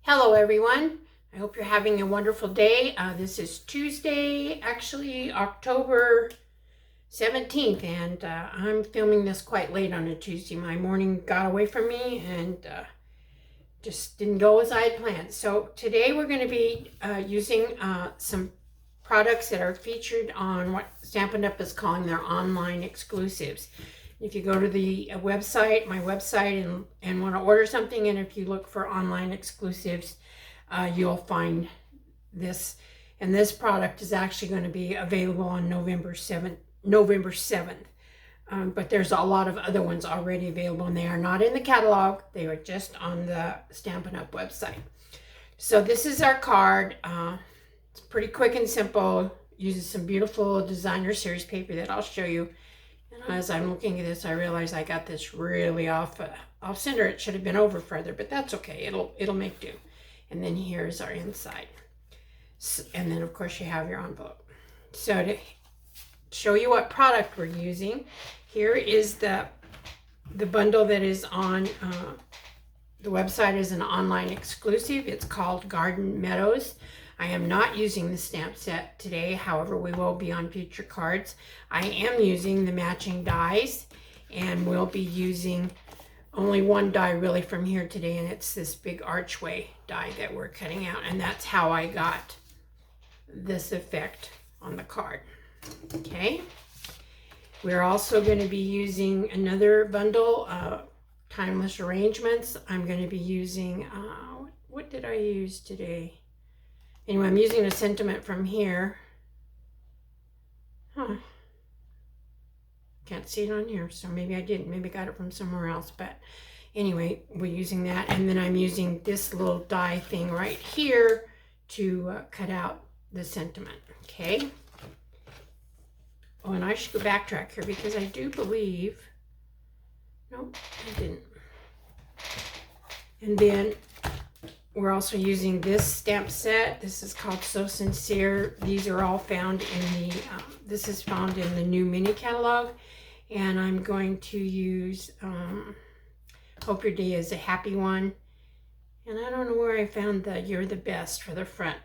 Hello everyone, I hope you're having a wonderful day. This is Tuesday, actually October 17th, and I'm filming this quite late on a Tuesday. My morning got away from me and just didn't go as I had planned. So today we're going to be using some products that are featured on what Stampin' Up! Is calling their online exclusives. If you go to the website, my website, and want to order something, and if you look for online exclusives, you'll find this. And this product is actually going to be available on November 7th. But there's a lot of other ones already available, and they are not in the catalog. They are just on the Stampin' Up! Website. So this is our card. It's pretty quick and simple. Uses some beautiful designer series paper that I'll show you. And as I'm looking at this, I realize I got this really off center. It should have been over further, but that's okay. It'll make do. And then here's our inside. And then of course you have your envelope. So to show you what product we're using, here is the bundle that is on the website. Is an online exclusive. It's called Garden Meadows. I am not using the stamp set today, however we will be on future cards. I am using the matching dies, and we'll be using only one die really from here today, and it's this big archway die that we're cutting out, and that's how I got this effect on the card. Okay, we're also going to be using another bundle, Timeless Arrangements. I'm going to be using, what did I use today? Anyway, I'm using a sentiment from here. Can't see it on here, so maybe I didn't. Maybe I got it from somewhere else. But anyway, we're using that. And then I'm using this little die thing right here to cut out the sentiment. Okay. Oh, and I should go backtrack here because I do believe... Nope, I didn't. And then... we're also using this stamp set. This is called So Sincere. These are all found in the, this is found in the new mini catalog. And I'm going to use Hope Your Day is a Happy One. And I don't know where I found the You're the Best for the front.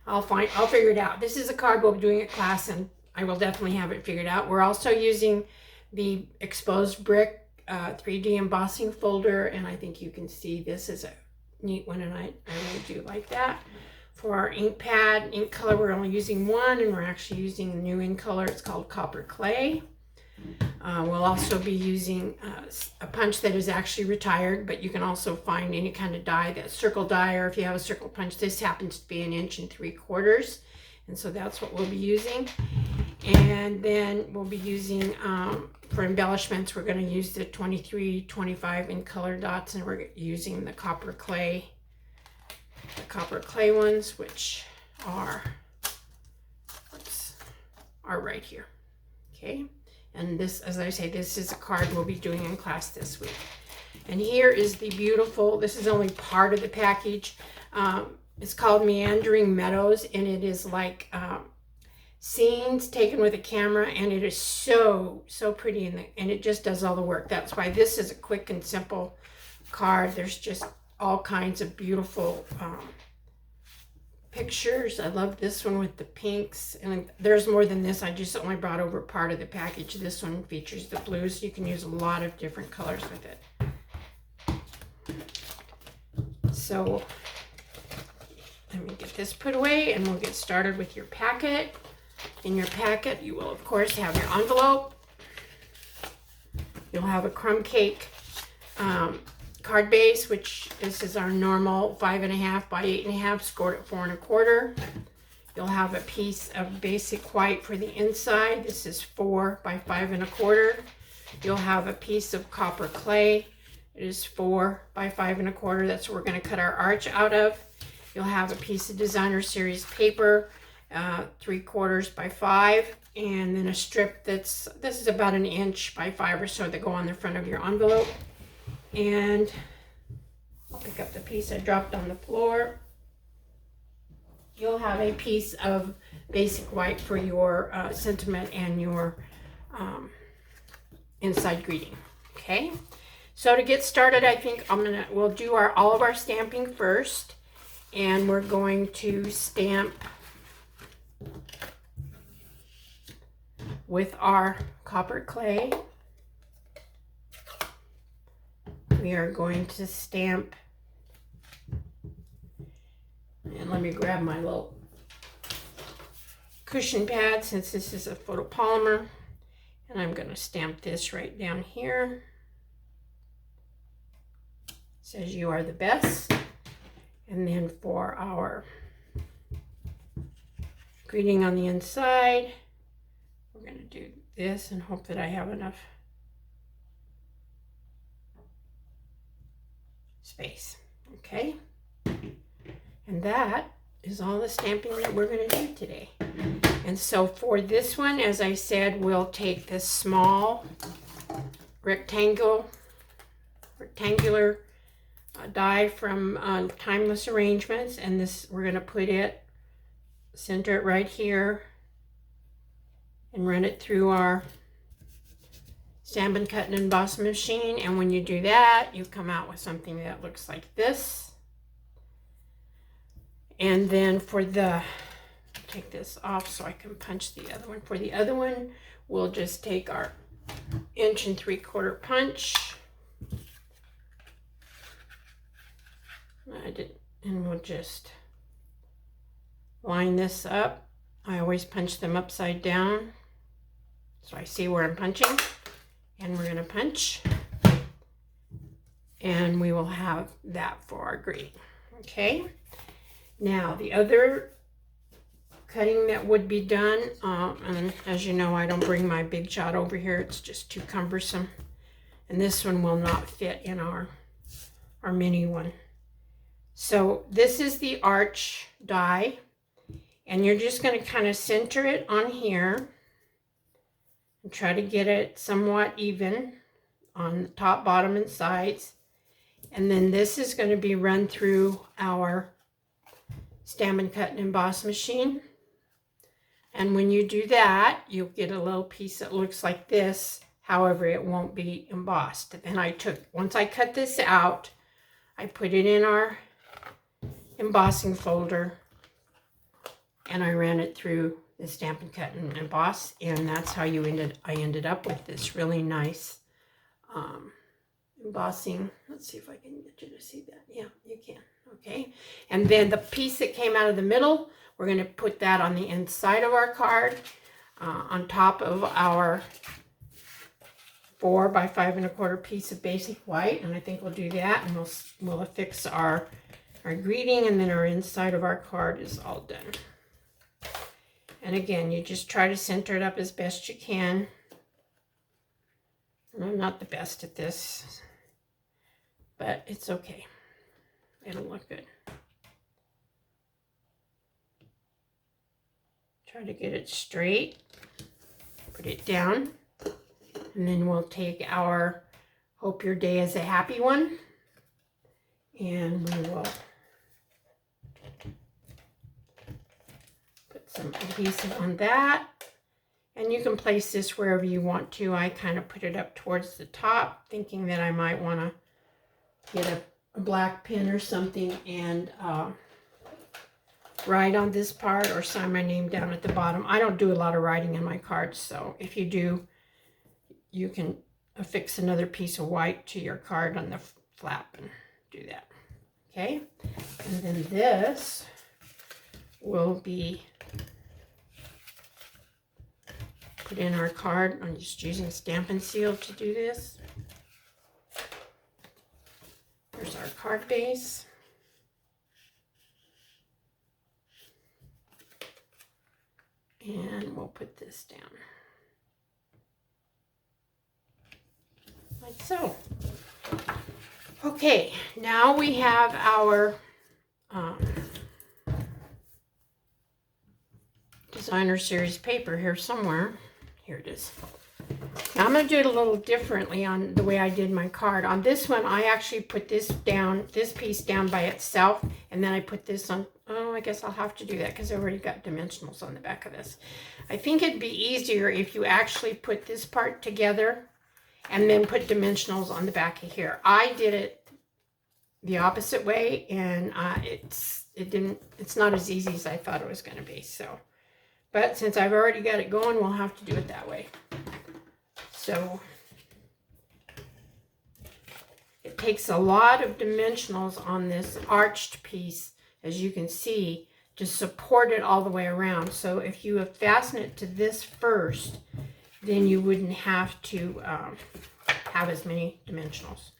I'll figure it out. This is a card we'll be doing at class, and I will definitely have it figured out. We're also using the Exposed Brick 3D embossing folder, and I think you can see this is a neat one, and I really do like that. For our ink pad, ink color, we're only using one, and we're actually using a new ink color. It's called Copper Clay. We'll also be using a punch that is actually retired, but you can also find any kind of die, that circle die, or if you have a circle punch. This happens to be 1 3/4 inches, and so that's what we'll be using. And then we'll be using, for embellishments, we're going to use the 23-25 in color dots, and we're using the Copper Clay ones, which are right here. Okay, and this, as I say, this is a card we'll be doing in class this week. And here is the beautiful, this is only part of the package. It's called Meandering Meadows, and it is like scenes taken with a camera, and it is so pretty, and it just does all the work. That's why this is a quick and simple card. There's just all kinds of beautiful pictures. I love this one with the pinks, and there's more than this. I just only brought over part of the package. This one features the blues. You can use a lot of different colors with it. So let me get this put away, and we'll get started with your packet. In your packet, you will, of course, have your envelope. You'll have a crumb cake card base, which this is our normal 5.5 by 8.5, scored at 4 1/4. You'll have a piece of basic white for the inside. This is 4 by 5 1/4. You'll have a piece of Copper Clay. It is 4 by 5 1/4. That's what we're going to cut our arch out of. You'll have a piece of designer series paper, 3/4 by 5, and then a strip this is about 1 inch by 5 or so that go on the front of your envelope. And I'll pick up the piece I dropped on the floor. You'll have a piece of basic white for your sentiment and your inside greeting. Okay, So to get started, I think we'll do all of our stamping first, and we're going to stamp with our copper clay. We are going to stamp, and let me grab my little cushion pad since this is a photopolymer, and I'm going to stamp this right down here. It says you are the best. And then for our greeting on the inside, we're going to do this and hope that I have enough space. Okay, and that is all the stamping that we're going to do today. And so for this one, as I said, we'll take this small rectangular die from Timeless Arrangements, and this we're going to put it, center it right here, and run it through our Stamp and Cut and Emboss machine. And when you do that, you come out with something that looks like this. And then for the, take this off so I can punch the other one. For the other one, we'll just take our 1 3/4 punch. And we'll just line this up. I always punch them upside down so I see where I'm punching. And we're going to punch. And we will have that for our greeting. Okay. Now, the other cutting that would be done, and as you know, I don't bring my big shot over here. It's just too cumbersome. And this one will not fit in our mini one. So this is the arch die. And you're just going to kind of center it on here. And try to get it somewhat even on the top, bottom, and sides. And then this is going to be run through our Stamp and Cut and Emboss machine. And when you do that, you'll get a little piece that looks like this. However, it won't be embossed. And once I cut this out, I put it in our embossing folder, and I ran it through the Stamp and Cut and Emboss, and that's how I ended up with this really nice embossing. Let's see if I can get you to see that. Yeah, you can. Okay, and then the piece that came out of the middle, we're going to put that on the inside of our card, on top of our 4 by 5 1/4 piece of basic white, and I think we'll do that, and we'll affix our greeting, and then our inside of our card is all done. And again, you just try to center it up as best you can. And I'm not the best at this, but it's okay. It'll look good. Try to get it straight. Put it down. And then we'll take our Hope Your Day is a Happy One. And we will put some adhesive on that. And you can place this wherever you want to. I kind of put it up towards the top, thinking that I might want to get a black pen or something and write on this part or sign my name down at the bottom. I don't do a lot of writing in my cards, so if you do, you can affix another piece of white to your card on the flap and do that. Okay, and then this will be put in our card. I'm just using Stampin' Seal to do this. There's our card base. And we'll put this down. Like so. Okay, now we have our designer series paper here somewhere. Here it is. Now I'm going to do it a little differently on the way I did my card. On this one, I actually put this piece down by itself, and then I put this on. Oh, I guess I'll have to do that because I already got dimensionals on the back of this. I think it'd be easier if you actually put this part together and then put dimensionals on the back of here. I did it the opposite way, and it's not as easy as I thought it was going to be. So, but since I've already got it going, we'll have to do it that way. So it takes a lot of dimensionals on this arched piece, as you can see, to support it all the way around. So if you have fastened it to this first, then you wouldn't have to have as many dimensionals.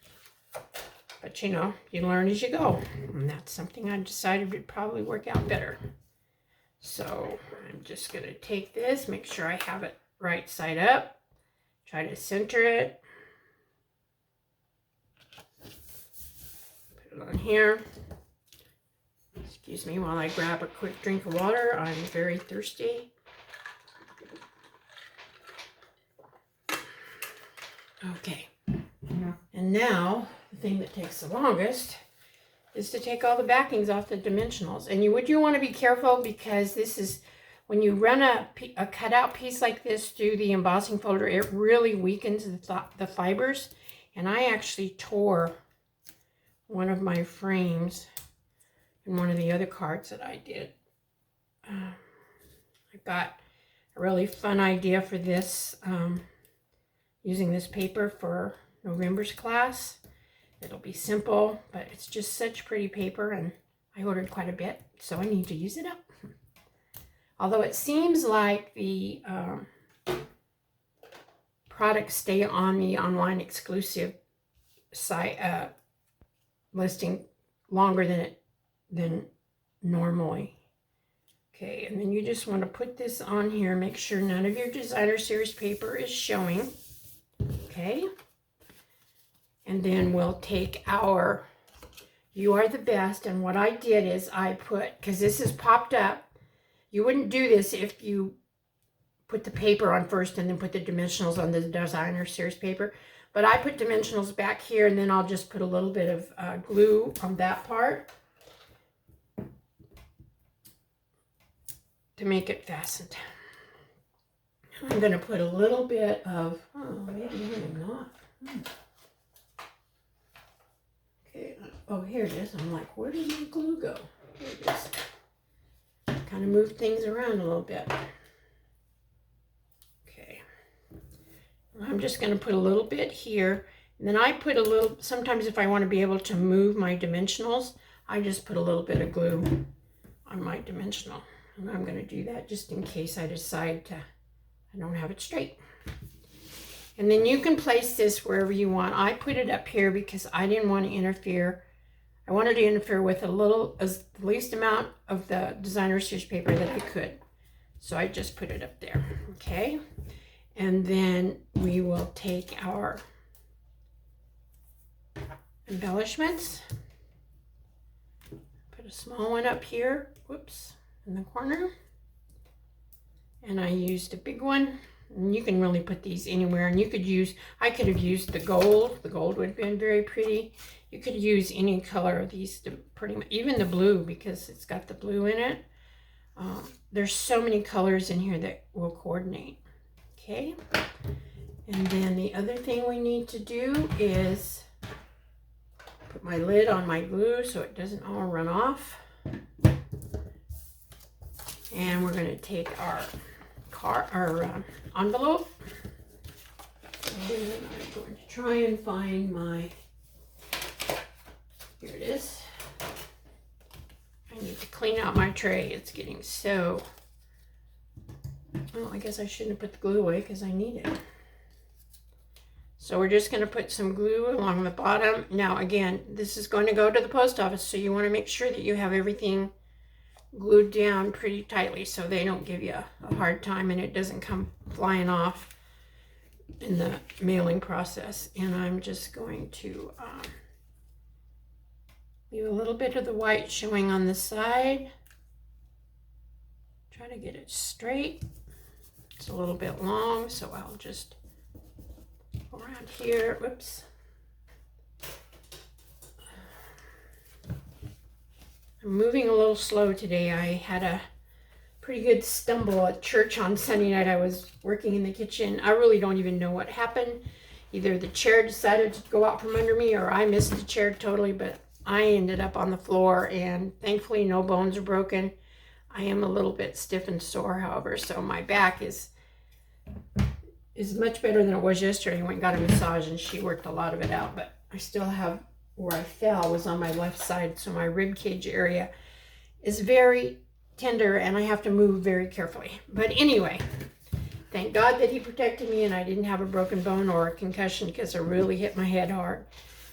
But you know, you learn as you go. And that's something I decided would probably work out better. So I'm just going to take this, make sure I have it right side up, try to center it, put it on here. Excuse me while I grab a quick drink of water. I'm very thirsty. Okay. And now, the thing that takes the longest is to take all the backings off the dimensionals. And you want to be careful, because this is, when you run a cutout piece like this through the embossing folder, it really weakens the fibers. And I actually tore one of my frames in one of the other cards that I did. I got a really fun idea for this, using this paper for November's class. It'll be simple, but it's just such pretty paper, and I ordered quite a bit, so I need to use it up. Although it seems like the products stay on the online exclusive site listing longer than normally. Okay, and then you just want to put this on here, make sure none of your designer series paper is showing. Okay, and then we'll take our You Are the Best, and what I did is I put, because this is popped up, you wouldn't do this if you put the paper on first and then put the dimensionals on the designer series paper, but I put dimensionals back here, and then I'll just put a little bit of glue on that part to make it fastened. I'm going to put a little bit of, oh, maybe I'm not. Okay, oh, here it is. I'm like, where did my glue go? Here it is. Kind of move things around a little bit. Okay. I'm just going to put a little bit here. And then I put a little, sometimes if I want to be able to move my dimensionals, I just put a little bit of glue on my dimensional. And I'm going to do that just in case I decide to, I don't have it straight. And then you can place this wherever you want. I put it up here because I didn't want to interfere. I wanted to interfere with the least amount of the designer series paper that I could. So I just put it up there, okay? And then we will take our embellishments. Put a small one up here, whoops, in the corner. And I used a big one. And you can really put these anywhere. And you could use, I could have used the gold. The gold would have been very pretty. You could use any color of these, pretty much, even the blue, because it's got the blue in it. There's so many colors in here that will coordinate. Okay. And then the other thing we need to do is put my lid on my glue so it doesn't all run off. And we're going to take our envelope, and then I'm going to try and find my, here it is. I need to clean out my tray. It's getting so, well, I guess I shouldn't have put the glue away because I need it. So we're just going to put some glue along the bottom. Now again, this is going to go to the post office, so you want to make sure that you have everything glued down pretty tightly so they don't give you a hard time and it doesn't come flying off in the mailing process. And I'm just going to leave a little bit of the white showing on the side. Try to get it straight. It's a little bit long, so I'll just go around here. Whoops. I'm moving a little slow today. I had a pretty good stumble at church on Sunday night. I was working in the kitchen. I really don't even know what happened. Either the chair decided to go out from under me or I missed the chair totally, but I ended up on the floor, and thankfully no bones are broken. I am a little bit stiff and sore, however, so my back is much better than it was yesterday. I went and got a massage and she worked a lot of it out, but I still have, where I fell was on my left side, so my rib cage area is very tender and I have to move very carefully. But anyway, thank God that he protected me and I didn't have a broken bone or a concussion, because I really hit my head hard.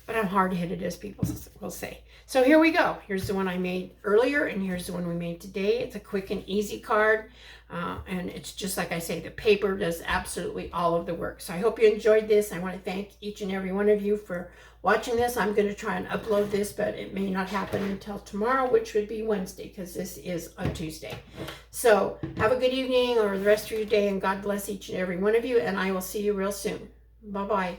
But I'm hard-headed, as people will say. So here we go. Here's the one I made earlier, and here's the one we made today. It's a quick and easy card, and it's just like I say, the paper does absolutely all of the work. So I hope you enjoyed this. I want to thank each and every one of you for watching this. I'm going to try and upload this, but it may not happen until tomorrow, which would be Wednesday, because this is a Tuesday. So have a good evening or the rest of your day, and God bless each and every one of you, and I will see you real soon. Bye-bye.